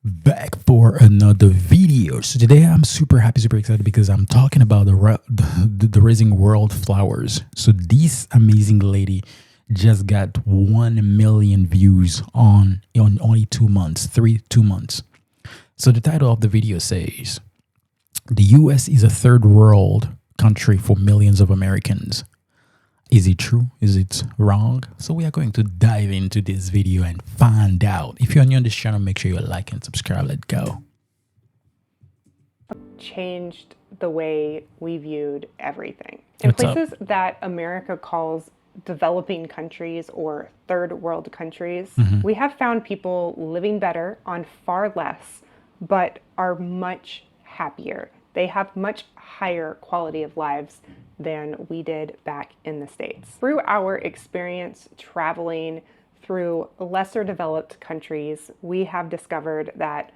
Back for another video. So today I'm super happy, super excited because I'm talking about the raising world flowers. So this amazing lady just got 1 million views on only 2 months, 2 months. So the title of the video says the U.S. is a third world country for millions of Americans. Is it true? Is it wrong? So we are going to dive into this video and find out. If you're new on this channel, make sure you like and subscribe. Let's go. Changed the way we viewed everything. In What's up? places that America calls developing countries or third world countries, we have found people living better on far less, but are much happier. They have much higher quality of lives than we did back in the States. Through our experience traveling through lesser developed countries, we have discovered that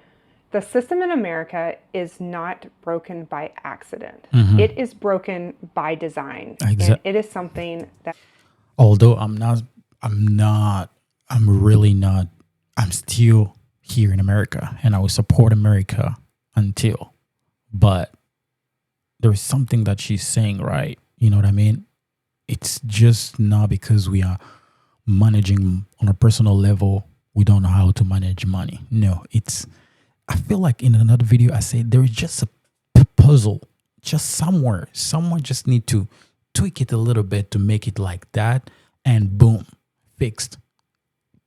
the system in America is not broken by accident. It is broken by design. And it is something that, Although I'm really not, I'm still here in America and I will support America until, but there's something that she's saying, right? You know what I mean? It's just not because we are managing on a personal level, we don't know how to manage money. No, I feel like in another video I said there is just a puzzle, just somewhere. Someone just need to tweak it a little bit to make it like that, and boom, fixed.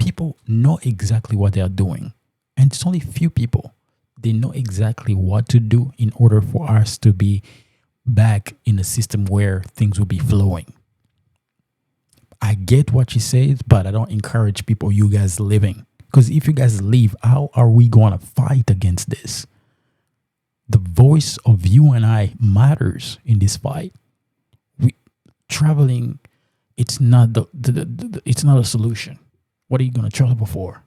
People know exactly what they are doing, and it's only few people. They know exactly what to do in order for us to be back in a system where things will be flowing. I get what she says, but I don't encourage people, you guys living. Because if you guys leave, how are we going to fight against this? The voice of you and I matters in this fight. We traveling, it's not it's not a solution. What are you going to travel for?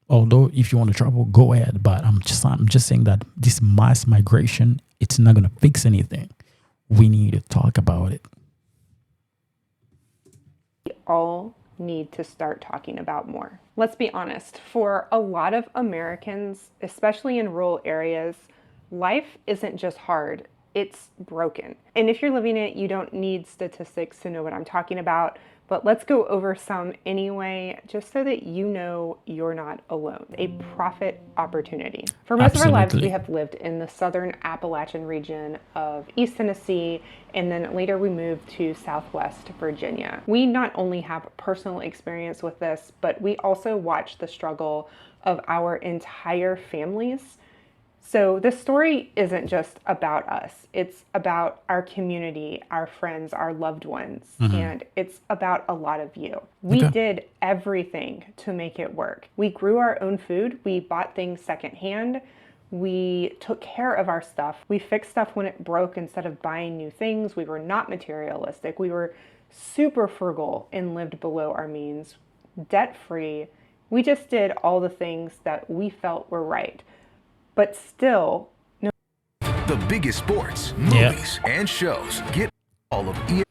Although if you want to travel, go ahead. But I'm just saying that this mass migration, it's not going to fix anything. We need to talk about it. we all need to start talking about more. Let's be honest, for a lot of Americans, especially in rural areas, life isn't just hard, it's broken. And if you're living it, you don't need statistics to know what I'm talking about, but let's go over some anyway, just so that you know you're not alone. A profit opportunity. For most of our lives, we have lived in the southern Appalachian region of East Tennessee, and then later we moved to Southwest Virginia. We not only have personal experience with this, but we also watch the struggle of our entire families. So this story isn't just about us. It's about our community, our friends, our loved ones, and it's about a lot of you. We did everything to make it work. We grew our own food. We bought things secondhand. We took care of our stuff. We fixed stuff when it broke instead of buying new things. We were not materialistic. We were super frugal and lived below our means, debt-free. We just did all the things that we felt were right. But still, the biggest sports, movies, and shows. Get all of E.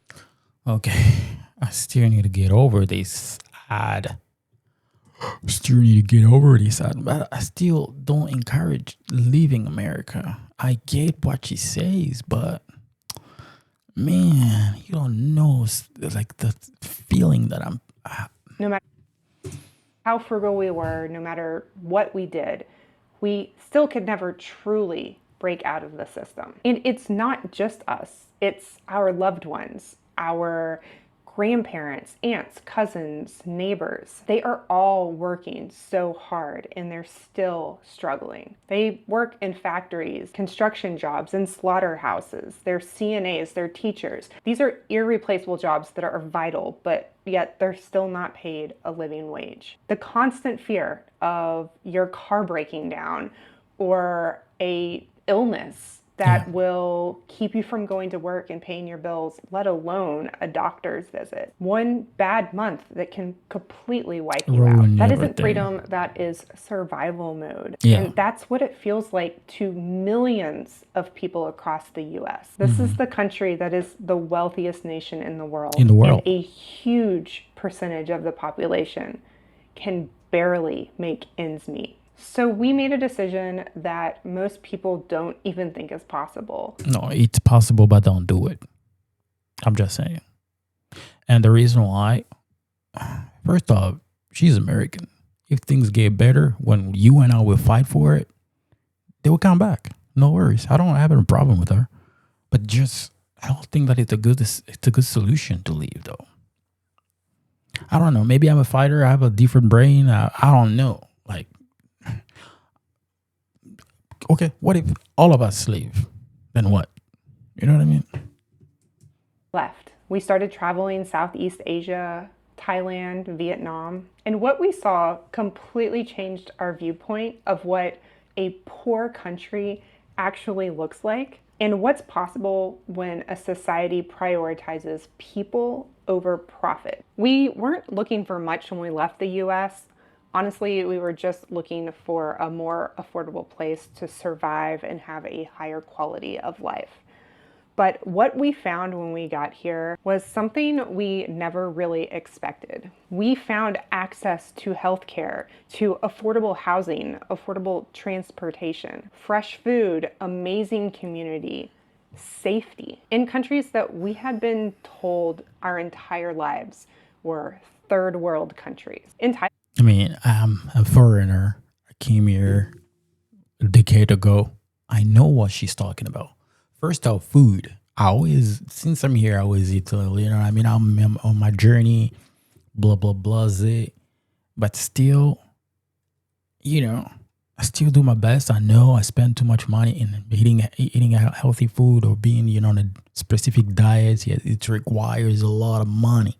Okay, I still need to get over this ad. Still need to get over this ad, but I still don't encourage leaving America. I get what she says, but man, you don't know like the feeling that I'm. No matter how frugal we were, no matter what we did, we still could never truly break out of the system. And it's not just us, it's our loved ones, our grandparents, aunts, cousins, neighbors. They are all working so hard and they're still struggling. They work in factories, construction jobs, in slaughterhouses. They're CNAs, they're teachers. These are irreplaceable jobs that are vital, but yet they're still not paid a living wage. The constant fear of your car breaking down or a illness that will keep you from going to work and paying your bills, let alone a doctor's visit. One bad month that can completely wipe you out. That isn't freedom, that is survival mode. And that's what it feels like to millions of people across the US. This is the country that is the wealthiest nation in the world. And a huge percentage of the population can barely make ends meet. So we made a decision that most people don't even think is possible. No, it's possible, but don't do it. I'm just saying. And the reason why, first off, she's American. If things get better, when you and I will fight for it, they will come back. No worries. I don't have a problem with her. But just, I don't think that it's a good solution to leave, though. I don't know. Maybe I'm a fighter. I have a different brain. I don't know. Like, okay, what if all of us leave? Then what? You know what I mean? Left. We started traveling Southeast Asia, Thailand, Vietnam, and what we saw completely changed our viewpoint of what a poor country actually looks like and what's possible when a society prioritizes people over profit. We weren't looking for much when we left the US. Honestly, we were just looking for a more affordable place to survive and have a higher quality of life. But what we found when we got here was something we never really expected. We found access to healthcare, to affordable housing, affordable transportation, fresh food, amazing community, safety in countries that we had been told our entire lives were third world countries. I mean, I'm a foreigner. I came here a decade ago. I know what she's talking about. First off, food. I always, since I'm here, I always eat. You know what I mean? I'm on my journey, blah, blah, blah, zit. But still, I still do my best. I know I spend too much money in eating healthy food or being, on a specific diet. Yeah, it requires a lot of money.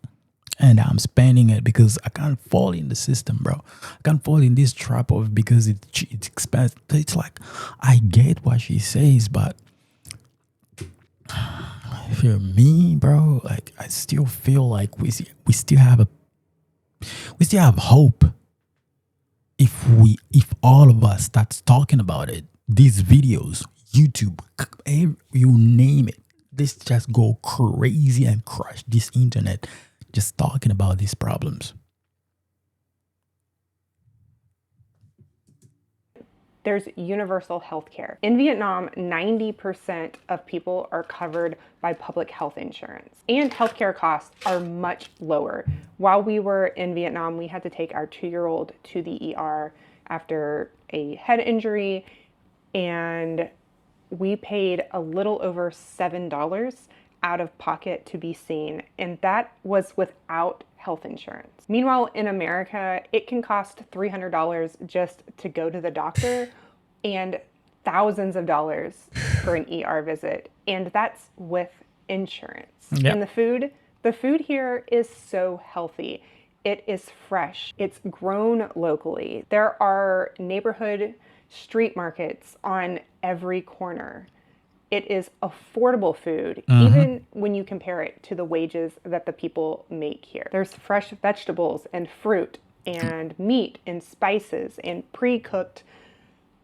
And I'm spending it because I can't fall in the system, bro. I can't fall in this trap of because it's expensive. It's like, I get what she says, but if you're me, bro, like I still feel like we still have hope if all of us starts talking about it. These videos, YouTube, you name it, this just go crazy and crush this internet just talking about these problems. There's universal health care. In Vietnam, 90% of people are covered by public health insurance, and healthcare costs are much lower. While we were in Vietnam, we had to take our 2-year-old to the ER after a head injury, and we paid a little over $7 out of pocket to be seen, and that was without health insurance. Meanwhile, in America, it can cost $300 just to go to the doctor and thousands of dollars for an ER visit, and that's with insurance. Yep. And the food here is so healthy. It is fresh. It's grown locally. There are neighborhood street markets on every corner. It is affordable food, even when you compare it to the wages that the people make here. There's fresh vegetables and fruit and meat and spices and pre-cooked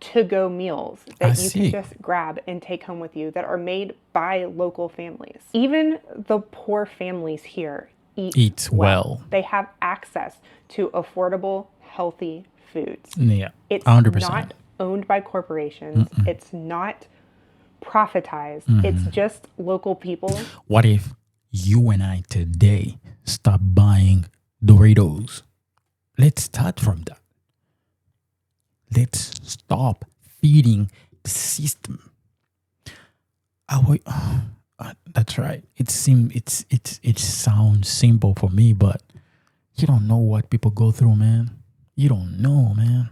to-go meals that you can just grab and take home with you that are made by local families. Even the poor families here eat well. They have access to affordable, healthy foods. Yeah, it's 100%. Not owned by corporations. It's not profitized. It's just local people. What if you and I today stop buying Doritos? Let's start from that. Let's stop feeding the system. That's right. It sounds simple for me, but you don't know what people go through, man. You don't know, man.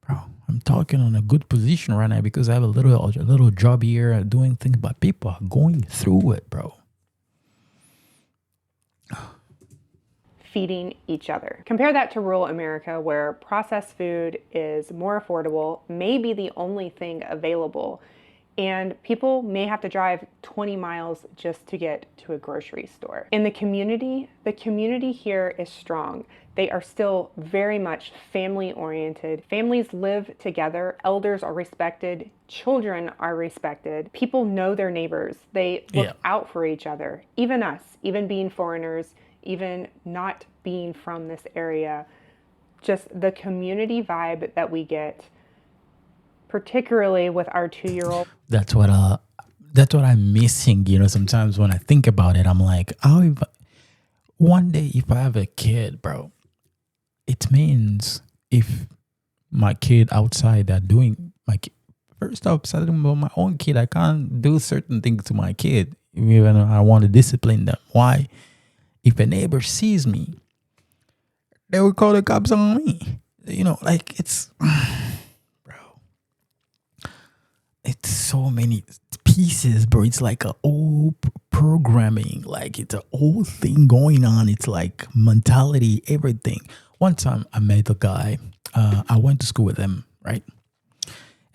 Bro, I'm talking on a good position right now because I have a little job here doing things, but people are going through it, bro. Feeding each other. Compare that to rural America, where processed food is more affordable, may be the only thing available, and people may have to drive 20 miles just to get to a grocery store. In the community here is strong. They are still very much family-oriented. Families live together. Elders are respected. Children are respected. People know their neighbors. They look out for each other. Even us, even being foreigners, even not being from this area, just the community vibe that we get, particularly with our 2-year-old. That's what I'm missing. Sometimes when I think about it, I'm like, one day if I have a kid, bro, it means if my kid outside are doing first off, starting about my own kid, I can't do certain things to my kid, even though I want to discipline them. Why? If a neighbor sees me, they will call the cops on me. It's, bro, it's so many pieces, bro. It's like a old programming, like it's a old thing going on. It's like mentality, everything. One time I met a guy, I went to school with him, right?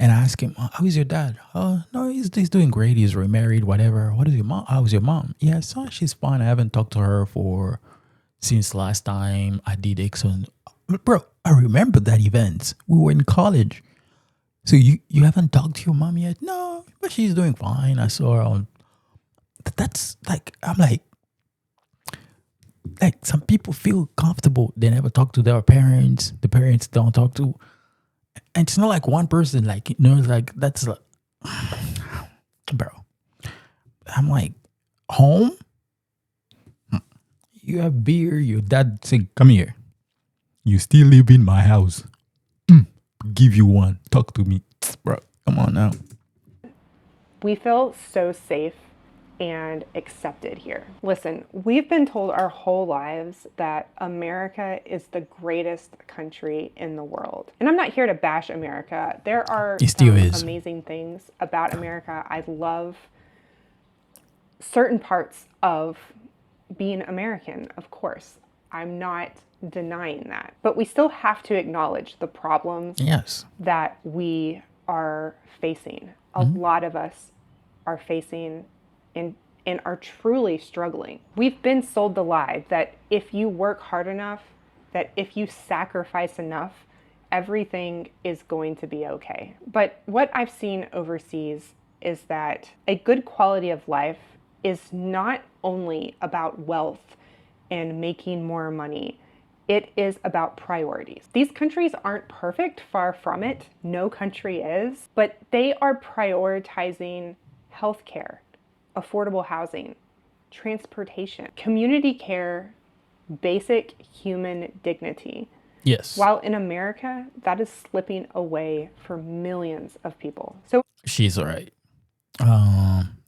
And I asked him, how is your dad? Oh, no, he's doing great. He's remarried, whatever. What is your mom? How's your mom? Yeah, so she's fine. I haven't talked to her since last time I did Exxon. Bro, I remember that event. We were in college. So you haven't talked to your mom yet? No, but she's doing fine. I saw her on. That's like, I'm like some people feel comfortable. They never talk to their parents. The parents don't talk to. And it's not like one person, like that's like, bro. I'm like, home? You have beer, your dad say, come here. You still live in my house. Give you one. Talk to me. Bro, come on now. We feel so safe and accepted here. Listen, we've been told our whole lives that America is the greatest country in the world. And I'm not here to bash America. There are some amazing things about America. I love certain parts of being American, of course. I'm not denying that. But we still have to acknowledge the problems that we are facing. A lot of us are facing and are truly struggling. We've been sold the lie that if you work hard enough, that if you sacrifice enough, everything is going to be okay. But what I've seen overseas is that a good quality of life is not only about wealth and making more money. It is about priorities. These countries aren't perfect, far from it. No country is, but they are prioritizing healthcare, affordable housing, transportation, community care, basic human dignity. Yes. While in America, that is slipping away for millions of people. So she's all right.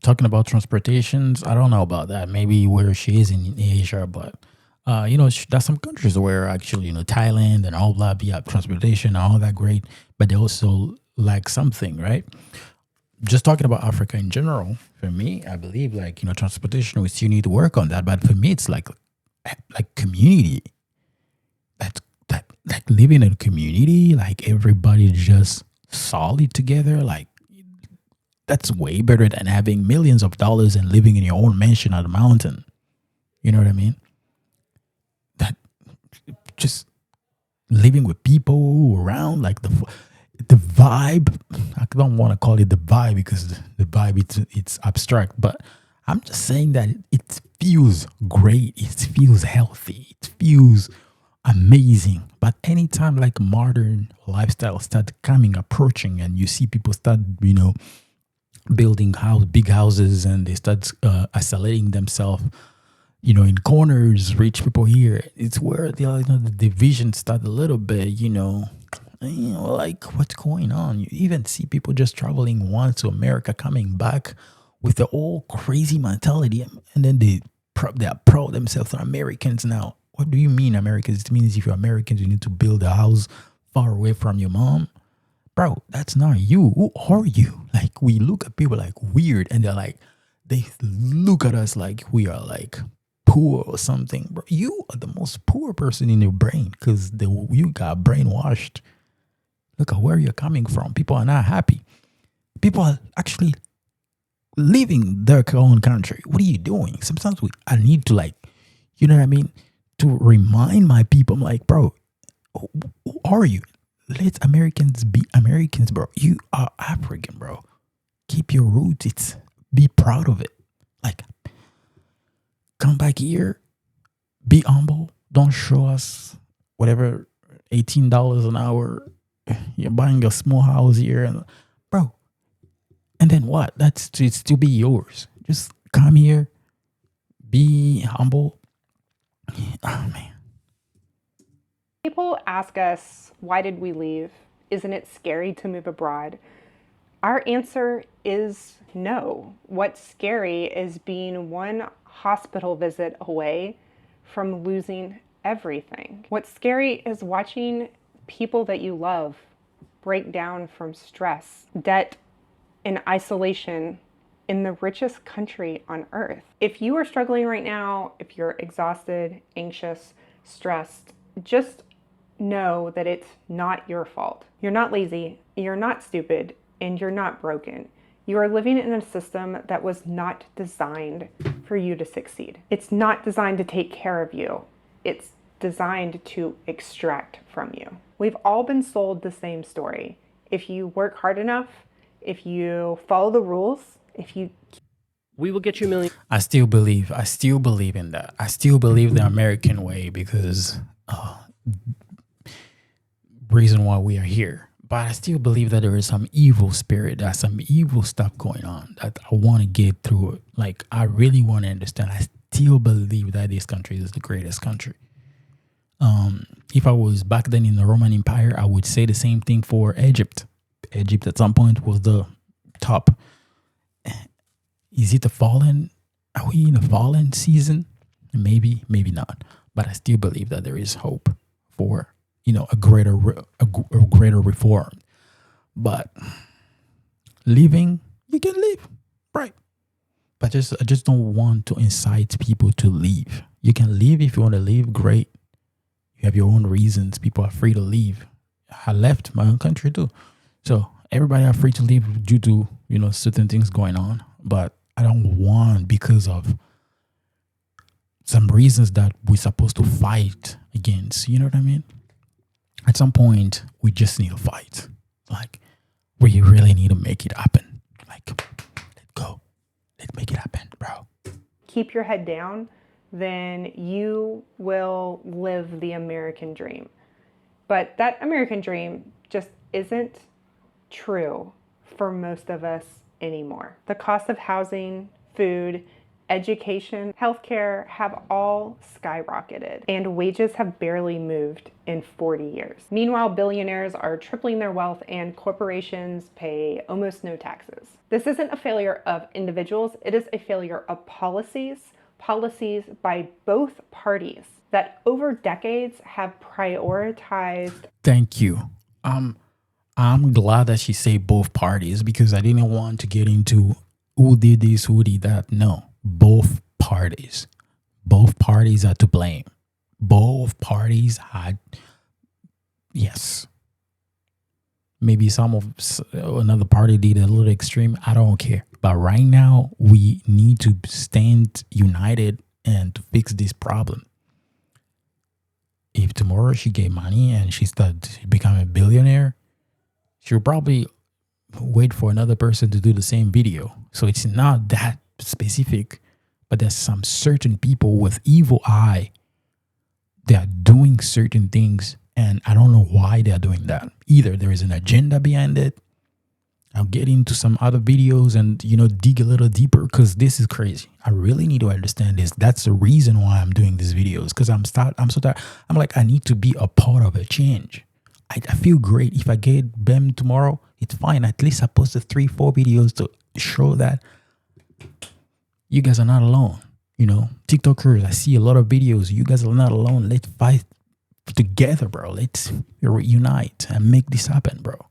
Talking about transportations, I don't know about that. Maybe where she is in Asia, but there's some countries where actually, Thailand and all that, you have transportation and all that great, but they also lack something, right? Just talking about Africa in general, for me, I believe transportation, we still need to work on that. But for me, it's like community. Like living in a community, like everybody just solid together. Like that's way better than having millions of dollars and living in your own mansion on the mountain. You know what I mean? That just living with people around, like the vibe. I don't want to call it the vibe because the vibe it's abstract, but I'm just saying that it feels great. It feels healthy. It feels amazing. But anytime like modern lifestyle start approaching, and you see people start, building big houses, and they start isolating themselves, in corners, rich people here, it's where the division start a little bit, like what's going on. You even see people just traveling once to America, coming back with the old crazy mentality, and then they are proud themselves are Americans now. What do you mean Americans? It means if you're Americans, you need to build a house far away from your mom. Bro, that's not you. Who are you? Like, we look at people like weird, and they look at us like we are like poor or something. Bro, you are the most poor person in your brain because you got brainwashed. Look at where you're coming from. People are not happy. People are actually leaving their own country. What are you doing? Sometimes I need to you know what I mean? To remind my people, I'm like, bro, who are you? Let Americans be Americans, bro. You are African, bro. Keep your roots. Be proud of it. Like, come back here. Be humble. Don't show us whatever $18 an hour. You're buying a small house here, and bro. And then what? That's it's still be yours. Just come here, be humble. Oh man. People ask us, why did we leave? Isn't it scary to move abroad? Our answer is no. What's scary is being one hospital visit away from losing everything. What's scary is watching people that you love break down from stress, debt, and isolation in the richest country on earth. If you are struggling right now, if you're exhausted, anxious, stressed, just know that it's not your fault. You're not lazy, you're not stupid, and you're not broken. You are living in a system that was not designed for you to succeed. It's not designed to take care of you. It's designed to extract from you. We've all been sold the same story. If you work hard enough, if you follow the rules, if you we will get you millions. I still believe in that. I still believe the American way because reason why we are here. But I still believe that there is some evil spirit, there's some evil stuff going on that I want to get through it. Like, I really want to understand. I still believe that this country is the greatest country. If I was back then in the Roman Empire, I would say the same thing for Egypt. Egypt at some point was the top. Is it a fallen? Are we in a fallen season? Maybe, maybe not. But I still believe that there is hope for a greater reform. But living, you can live, right? But I just don't want to incite people to leave. You can leave if you want to leave. Great. You have your own reasons. People are free to leave. I left my own country too, so everybody are free to leave due to certain things going on. But I don't want, because of some reasons that we're supposed to fight against. You know what I mean? At some point, we just need to fight. Like, we really need to make it happen. Like, let's go. Let's make it happen, bro. keep your head down, then you will live the American dream. But that American dream just isn't true for most of us anymore. The cost of housing, food, education, healthcare have all skyrocketed, and wages have barely moved in 40 years. Meanwhile, billionaires are tripling their wealth and corporations pay almost no taxes. This isn't a failure of individuals, it is a failure of policies by both parties that over decades have prioritized. Thank you. I'm glad that she said both parties, because I didn't want to get into who did this, who did that. No, both parties. Both parties are to blame. Both parties had, yes. Maybe another party did a little extreme. I don't care. But right now, we need to stand united and to fix this problem. If tomorrow she gave money and she started becoming a billionaire, she'll probably wait for another person to do the same video. So it's not that specific, but there's some certain people with evil eye. They are doing certain things, and I don't know why they're doing that. Either there is an agenda behind it. I'll get into some other videos and, dig a little deeper, because this is crazy. I really need to understand this. That's the reason why I'm doing these videos, because I'm so tired. I'm like, I need to be a part of a change. I feel great. If I get BEM tomorrow, it's fine. At least I posted 3-4 videos to show that you guys are not alone. TikTokers, I see a lot of videos. You guys are not alone. Let's fight together, bro. Let's unite and make this happen, bro. All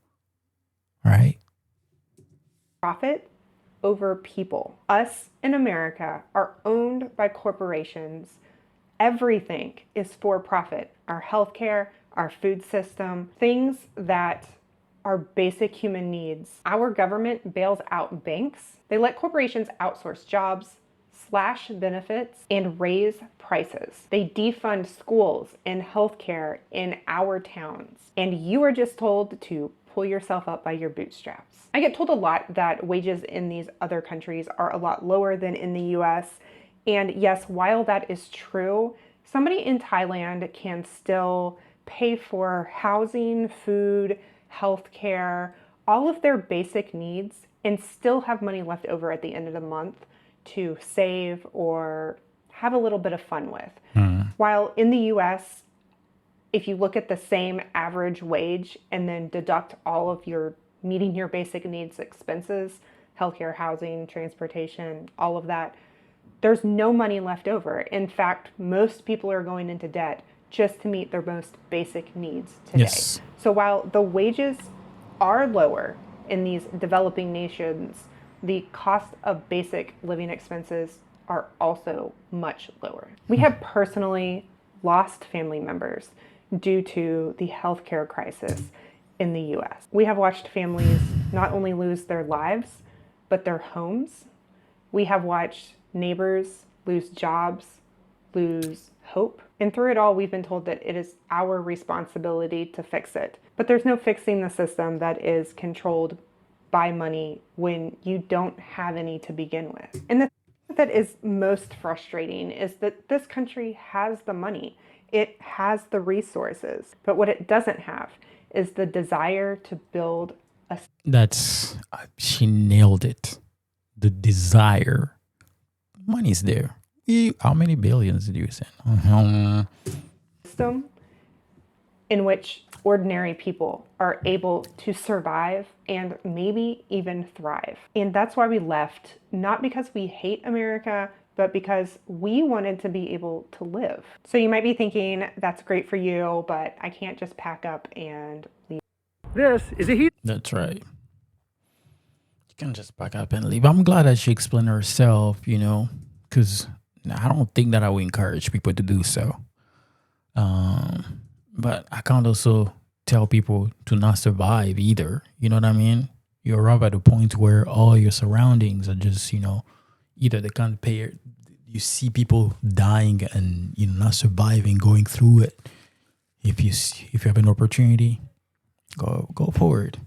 right? Profit over people. Us in America are owned by corporations. Everything is for profit. Our healthcare, our food system, things that are basic human needs. Our government bails out banks. They let corporations outsource jobs, slash benefits, and raise prices. They defund schools and healthcare in our towns. And you are just told to pull yourself up by your bootstraps. I get told a lot that wages in these other countries are a lot lower than in the US. And yes, while that is true, somebody in Thailand can still pay for housing, food, healthcare, all of their basic needs, and still have money left over at the end of the month to save or have a little bit of fun with. While in the US, if you look at the same average wage and then deduct all of your meeting your basic needs expenses, healthcare, housing, transportation, all of that, there's no money left over. In fact, most people are going into debt just to meet their most basic needs today. Yes. So while the wages are lower in these developing nations, the cost of basic living expenses are also much lower. We have personally lost family members due to the healthcare crisis in the US. We have watched families not only lose their lives, but their homes. We have watched neighbors lose jobs, lose hope. And through it all, we've been told that it is our responsibility to fix it. But there's no fixing the system that is controlled by money when you don't have any to begin with. And the thing that is most frustrating is that this country has the money. It has the resources. But what it doesn't have is the desire to build a... She nailed it. The desire. Money's there. How many billions did you send? System in which ordinary people are able to survive and maybe even thrive. And that's why we left, not because we hate America, but because we wanted to be able to live. So you might be thinking, that's great for you, but I can't just pack up and leave. This is a heat. That's right. You can just pack up and leave. I'm glad that she explained herself, because I don't think that I would encourage people to do so. But I can't also tell people to not survive either. You know what I mean? You're up at a point where all your surroundings are just, either they can't pay it. You see people dying and not surviving, going through it. If you have an opportunity, go forward.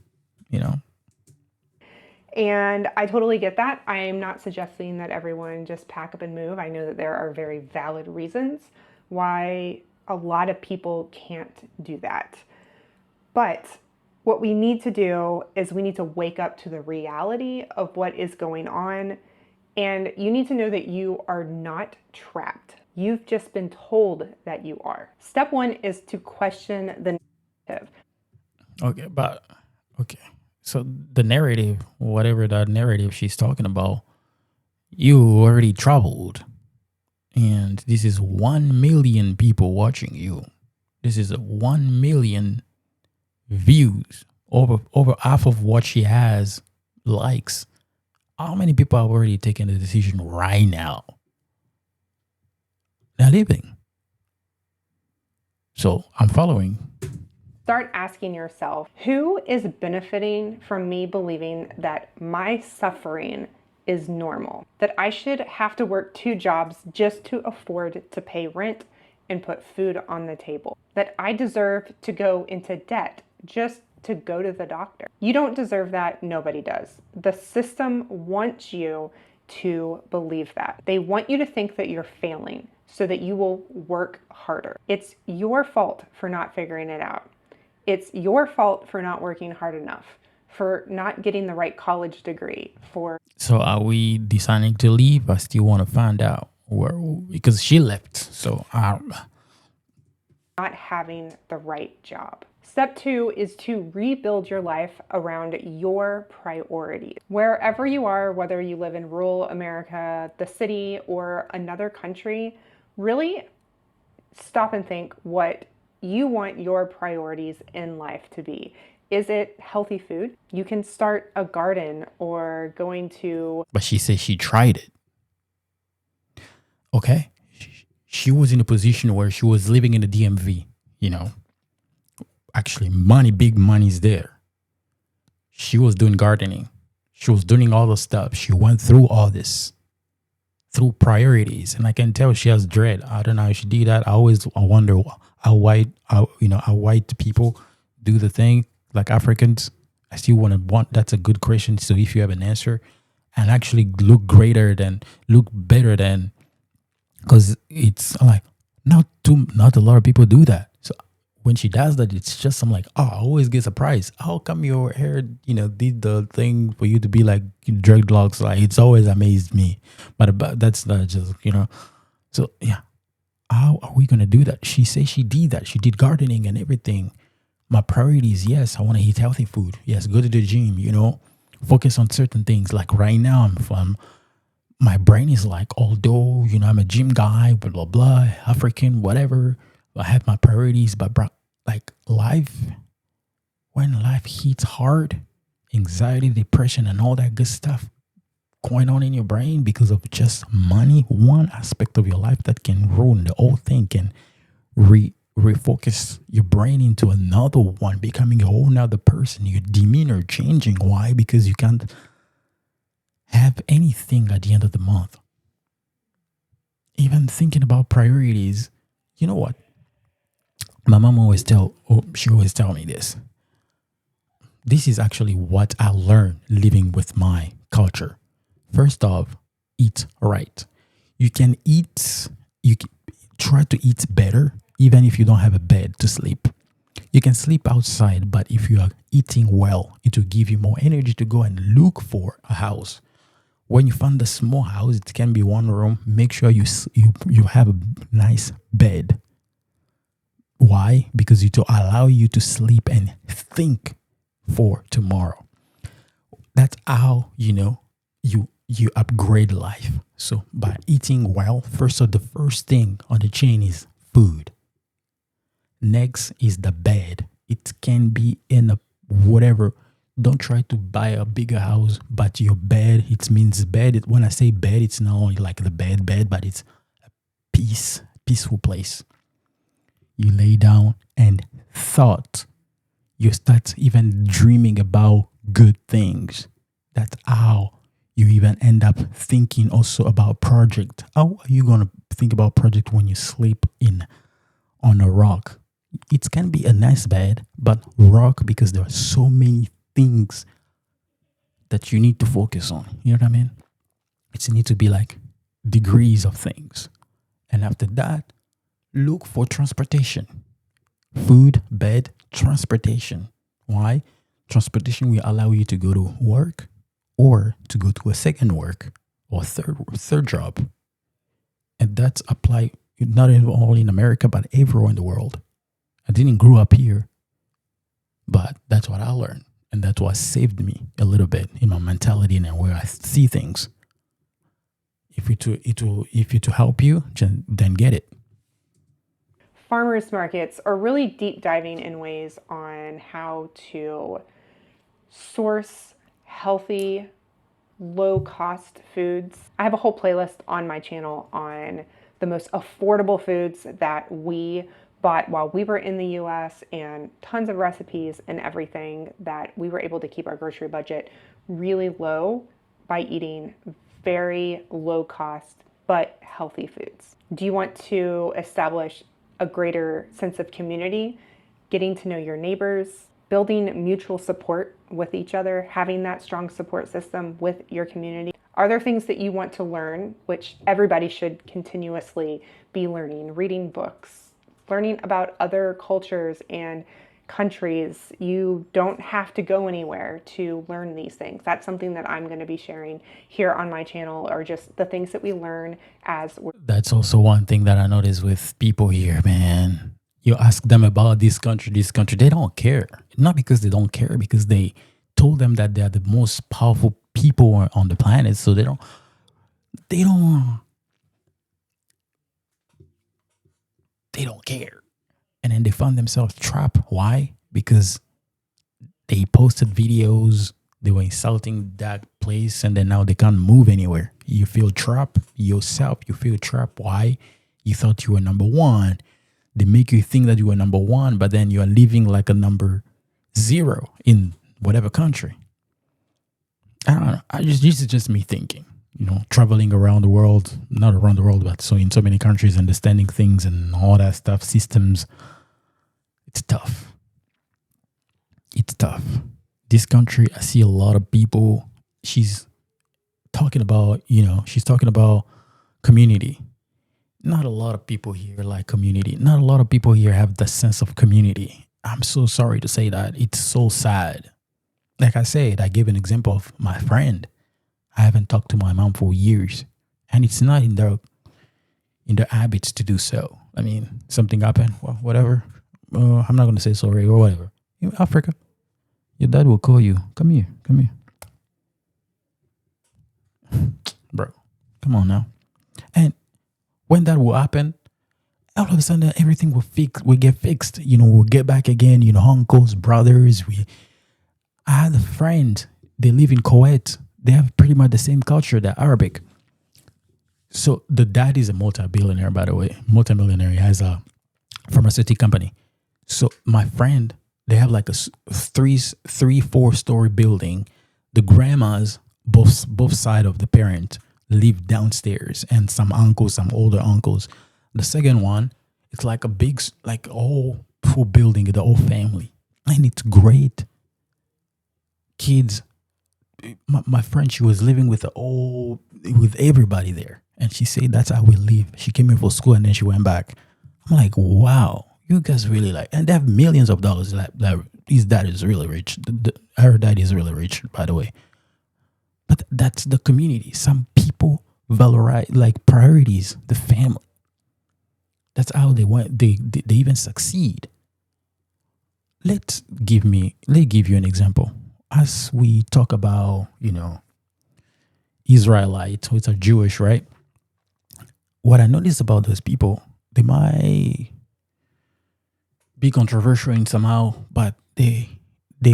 And I totally get that. I am not suggesting that everyone just pack up and move. I know that there are very valid reasons why a lot of people can't do that. But what we need to do is we need to wake up to the reality of what is going on. And you need to know that you are not trapped. You've just been told that you are. Step one is to question the narrative. Okay. So the narrative, whatever that narrative she's talking about, you already traveled. And this is 1 million people watching you. This is 1 million views. Over half of what she has likes. How many people have already taken the decision right now? They're leaving. So I'm following. Start asking yourself, who is benefiting from me believing that my suffering is normal? That I should have to work 2 jobs just to afford to pay rent and put food on the table? That I deserve to go into debt just to go to the doctor? You don't deserve that. Nobody does. The system wants you to believe that. They want you to think that you're failing so that you will work harder. It's your fault for not figuring it out. It's your fault for not working hard enough, for not getting the right college degree, So are we deciding to leave? I still want to find out because she left. So not having the right job. Step 2 is to rebuild your life around your priorities. Wherever you are, whether you live in rural America, the city, or another country, really stop and think what you want your priorities in life to be. Is it healthy food? You can start a garden or going to... But she said she tried it. Okay. She was in a position where she was living in the DMV, Actually, big money's there. She was doing gardening. She was doing all the stuff. She went through all this. Through priorities. And I can tell she has dread. I don't know how she did that. I wonder how white people do the thing like Africans. I still want that's a good question. So if you have an answer and actually look better than, because it's like not a lot of people do that. So when she does that, it's just, I'm like, oh, I always get surprised. How come your hair, did the thing for you to be like dreadlocks? Like, it's always amazed me. But that's not just, So yeah, how are we gonna do that? She says she did that. She did gardening and everything. My priorities, yes, I want to eat healthy food. Yes, go to the gym. Focus on certain things. Like right now, I'm from. My brain is like, although I'm a gym guy, blah blah blah, African, whatever. I have my priorities, but like life, when life hits hard, anxiety, depression, and all that good stuff going on in your brain because of just money, one aspect of your life that can ruin the whole thing, can refocus your brain into another one, becoming a whole nother person, your demeanor changing. Why? Because you can't have anything at the end of the month. Even thinking about priorities, you know what? My mom she always tell me this. This is actually what I learned living with my culture. First off, eat right. You can eat, you can try to eat better, even if you don't have a bed to sleep. You can sleep outside, but if you are eating well, it will give you more energy to go and look for a house. When you find a small house, it can be one room. Make sure you have a nice bed. Why? Because it will allow you to sleep and think for tomorrow. That's how you upgrade life. So by eating well, the first thing on the chain is food. Next is the bed. It can be in a whatever. Don't try to buy a bigger house, but your bed, it means bed. When I say bed, it's not only like the bed, but it's a peaceful place. You lay down and thought. You start even dreaming about good things. That's how you even end up thinking also about project. How are you gonna think about project when you sleep on a rock? It can be a nice bed, but rock, because there are so many things that you need to focus on. You know what I mean? It need to be like degrees of things. And after that, look for transportation. Food, bed, transportation. Why? Transportation will allow you to go to work or to go to a second work or third job. And that's apply not only in America, but everywhere in the world. I didn't grow up here, but that's what I learned. And that's what saved me a little bit in my mentality and where I see things. If it to help you, then get it. Farmers markets are really deep diving in ways on how to source healthy, low cost foods. I have a whole playlist on my channel on the most affordable foods that we bought while we were in the US, and tons of recipes and everything that we were able to keep our grocery budget really low by eating very low cost but healthy foods. Do you want to establish a greater sense of community, getting to know your neighbors, building mutual support with each other, having that strong support system with your community? Are there things that you want to learn, which everybody should continuously be learning, reading books, learning about other cultures and countries? You don't have to go anywhere to learn these things. That's something that I'm going to be sharing here on my channel, or just the things that we learn as we're. That's also one thing that I notice with people here, man. You ask them about this country, they don't care. Not because they don't care, because they told them that they are the most powerful people on the planet. So they don't care. And then they found themselves trapped. Why? Because they posted videos, they were insulting that place, and then now they can't move anywhere. You feel trapped yourself. You feel trapped. Why? You thought you were number one. They make you think that you were number one, but then you are living like a number 0 in whatever country. I don't know. This is just me thinking. Traveling around the world, not around the world, but so in so many countries, understanding things and all that stuff, systems. It's tough. It's tough. This country, I see a lot of people. She's talking about community. Not a lot of people here like community. Not a lot of people here have the sense of community. I'm so sorry to say that. It's so sad. Like I said, I gave an example of my friend. I haven't talked to my mom for years, and it's not in their habits to do so. I mean, something happened, well, whatever. I'm not gonna say sorry or whatever. In Africa, your dad will call you. Come here, bro. Come on now. And when that will happen, all of a sudden everything will get fixed. We'll get back again. Uncles, brothers. I had a friend. They live in Kuwait. They have pretty much the same culture. They're Arabic. So the dad is a multi-billionaire, by the way, multi-millionaire. He has a pharmaceutical company. So my friend, they have like a 4 story building. The grandmas, both side of the parent, live downstairs, and some older uncles. The second one, it's like a big, like a whole full building, the whole family, and it's great. Kids, my friend, she was living with everybody there, and she said that's how we live. She came here for school and then she went back. I'm like, wow, you guys really and they have millions of dollars. His dad is really rich. Her dad is really rich, by the way. But that's the community. Some people valorize like priorities, the family. That's how they want. They even succeed. Let give you an example. As we talk about, Israelites, which are Jewish, right? What I noticed about those people, they might be controversial in somehow, but they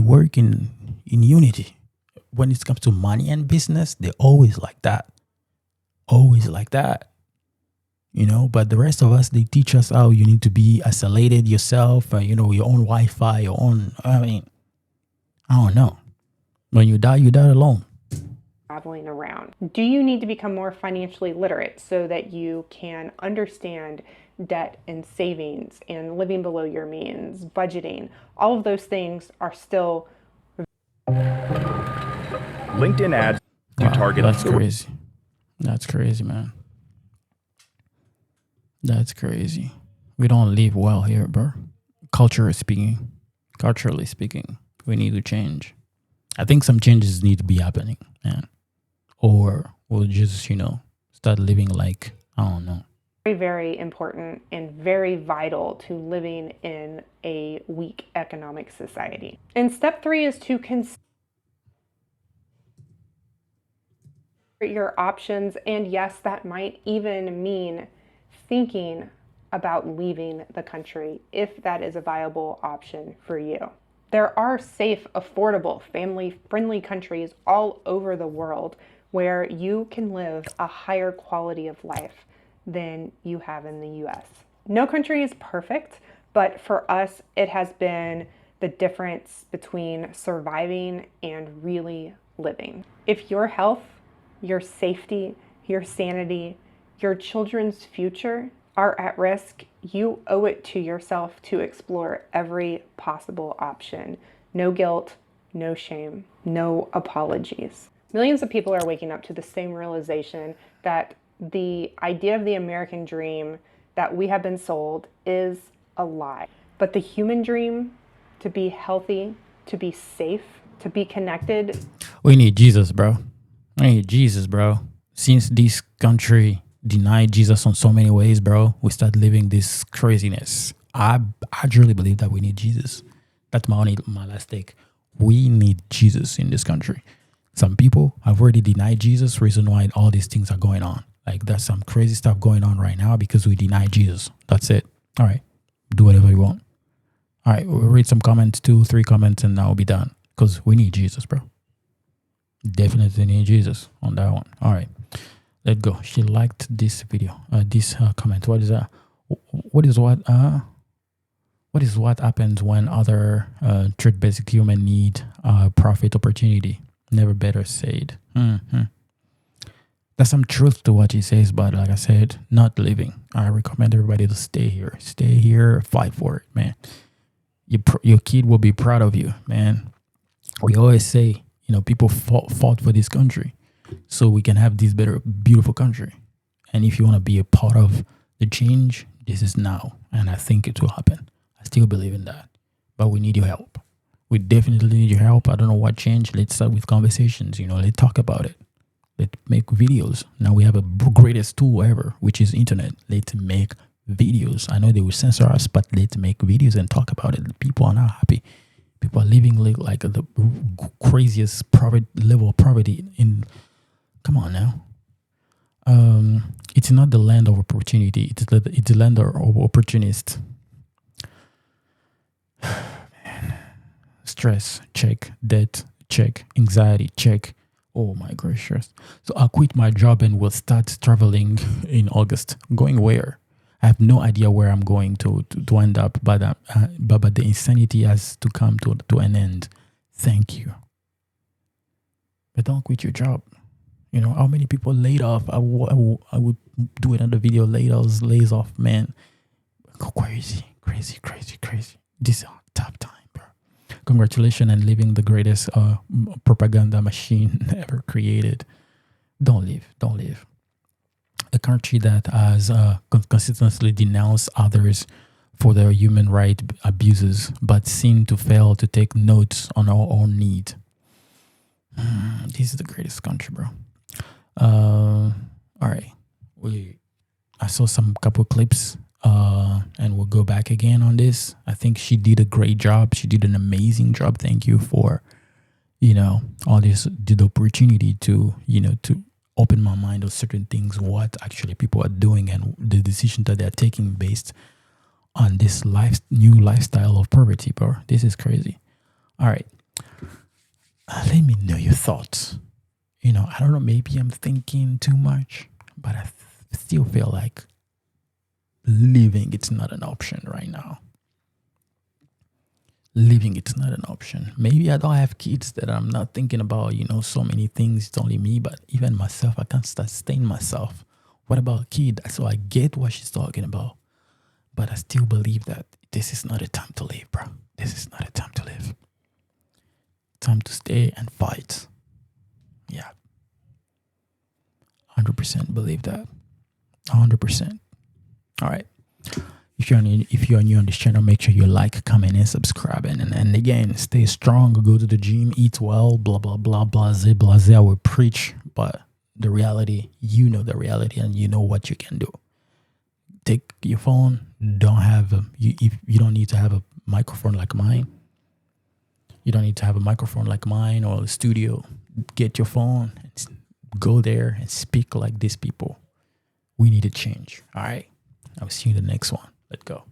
work in unity. When it comes to money and business, they're always like that. Always like that. But the rest of us, they teach us how you need to be isolated yourself, your own Wi-Fi, your own, I don't know. When you die alone. Traveling around. Do you need to become more financially literate so that you can understand debt and savings and living below your means, budgeting? All of those things are still LinkedIn ads to target. That's crazy. That's crazy, man. That's crazy. We don't live well here, bro. Culturally speaking, we need to change. I think some changes need to be happening, man. Or we'll just, start living like, I don't know. Very, very important and very vital to living in a weak economic society. And step 3 is to consider your options. And yes, that might even mean thinking about leaving the country if that is a viable option for you. There are safe, affordable, family-friendly countries all over the world where you can live a higher quality of life than you have in the US. No country is perfect, but for us, it has been the difference between surviving and really living. If your health, your safety, your sanity, your children's future are at risk, you owe it to yourself to explore every possible option. No guilt, no shame, no apologies. Millions of people are waking up to the same realization that the idea of the American dream that we have been sold is a lie. But the human dream, to be healthy, to be safe, to be connected. We need Jesus, bro. Since this country denied Jesus on so many ways, bro, we start living this craziness. I truly believe that we need Jesus. That's my last take. We need Jesus in this country. Some people have already denied Jesus, reason why all these things are going on. Like there's some crazy stuff going on right now because we deny Jesus. That's it. All right. Do whatever you want. All right. We'll read some comments, 2-3 comments, and now we'll be done. Because we need Jesus, bro. Definitely need Jesus on that one. All right. Let's go. She liked this video. This comment. What is that? What is what happens when other treat basic human need profit opportunity? Never better said. There's some truth to what he says, but like I said, not living. I recommend everybody to stay here. Stay here, fight for it, man. Your kid will be proud of you, man. We always say, people fought for this country so we can have this better, beautiful country. And if you want to be a part of The change, this is now, and I think it will happen. I still believe in that, but we need your help. We definitely need your help. I don't know what changed. Let's start with conversations. Let's talk about it. Let's make videos. Now we have a greatest tool ever, which is internet. Let's make videos. I know they will censor us, but let's make videos and talk about it. People are not happy. People are living like the craziest level of poverty in. Come on now. It's not the land of opportunity. It's the land of opportunists. Stress, check. Debt, check. Anxiety, check. Oh my gracious. So I'll quit my job and will start traveling in August. Going where? I have no idea where I'm going to end up, but the insanity has to come to an end. Thank you. But don't quit your job. How many people laid off? I would do another video, lays off, man. Crazy. This is a tough time, bro. Congratulations on living the greatest propaganda machine ever created. Don't leave. A country that has consistently denounced others for their human rights abuses, but seem to fail to take notes on our own need. This is the greatest country, bro. All right. I saw some couple clips, and we'll go back again on this. I think she did a great job. She did an amazing job. Thank you for, all this, the opportunity to open my mind on certain things, what actually people are doing and the decisions that they're taking based on this new lifestyle of poverty, bro. This is crazy. All right. Let me know your thoughts. I don't know, maybe I'm thinking too much, but I still feel like living, it's not an option right now. Living, it's not an option. Maybe I don't have kids that I'm not thinking about, so many things. It's only me, but even myself, I can't sustain myself. What about a kid? So I get what she's talking about, but I still believe that this is not a time to live, bro. This is not a time to live. Time to stay and fight. Yeah. 100% believe that. 100%. All right. If you're new on this channel, make sure you like, comment, and subscribe. And again, stay strong. Go to the gym, eat well, blah, blah, blah, blase. I will preach, but the reality, the reality, and you know what you can do. Take your phone. If you don't need to have a microphone like mine. You don't need to have a microphone like mine or a studio. Get your phone and go there and speak like these people. We need to change. All right. I'll see you in the next one. Let's go.